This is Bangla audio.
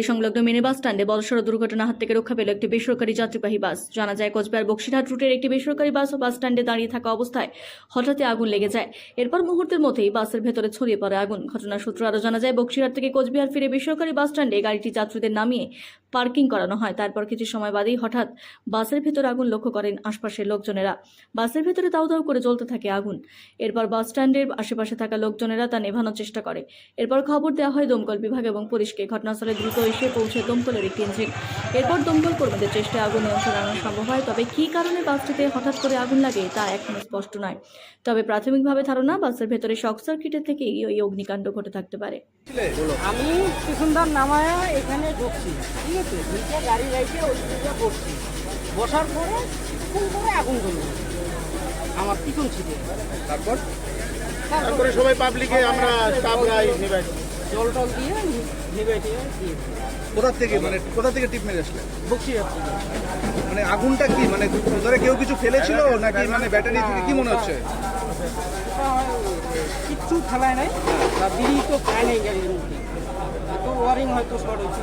সংলগ্ন মিনি বাস স্ট্যান্ডে বড়সড় দুর্ঘটনা হাত থেকে রক্ষা পেল একটি বেসরকারি যাত্রীবাহী বাস। জানা যায়, কোচবিহার বক্সিরহাট রুটের একটি বেসরকারি বাস ও বাস স্ট্যান্ডে দাঁড়িয়ে থাকা অবস্থায় হঠাৎই আগুন লেগে যায়। এরপর মুহূর্তের মধ্যেই বাসের ভেতরে ছড়িয়ে পড়ে আগুন। ঘটনার সূত্র আরও জানা যায়, বক্সিরহাট থেকে কোচবিহার ফিরে বেসরকারি বাস স্ট্যান্ডে গাড়িটি যাত্রীদের নামিয়ে পার্কিং করানো হয়। তারপর কিছু সময় বাদেই হঠাৎ বাসের ভেতর আগুন লক্ষ্য করেন আশপাশের লোকজনেরা। বাসের ভেতরে দাউ দাউ করে জ্বলতে থাকে আগুন। এরপর বাস স্ট্যান্ডের আশেপাশে থাকা লোকজনেরা তা নেভানোর চেষ্টা করে। এরপর খবর দেওয়া হয় দমকল বিভাগ এবং পুলিশকে। ঘটনাস্থলে দ্রুত এসে পৌঁছে দমকলের একটি ইঞ্জিন। এরপর দমকল কর্মীদের চেষ্টায় আগুন নিয়ন্ত্রণে আনা সম্ভব হয়। তবে কী কারণে বাসটিতে হঠাৎ করে আগুন লাগে তা এখনো স্পষ্ট নয়। তবে প্রাথমিকভাবে ধারণা, বাসের ভেতরে শর্ট সার্কিটের থেকেই ওই অগ্নিকাণ্ড ঘটে থাকতে পারে। আমি কিষুনদার নামায়া এখানে ঢুকছি, ঠিক আছে, নিচে গাড়ি রাইতে ওই দিকে বসছি, বসার পরে খুব করে আগুন ধরল আমার পিছন ছিটে। তারপরে সবাই পাবলিকে আমরা স্টাফরাই নেবে জল টল দিয়ে নেবে দিয়ে কোথা থেকে টিপ মেরে আসলে? বসি যাচ্ছি। মানে আগুনটা কি মানে ধরে কেউ কিছু ফেলেছিল নাকি মানে ব্যাটারি থেকে কি মনে হচ্ছে? কিচ্ছু ফেলায় নাই, বা বিড়ি তো খায় নাই গাড়ির মধ্যে, তো ওয়ারিং হয়তো শর্ট হয়েছে।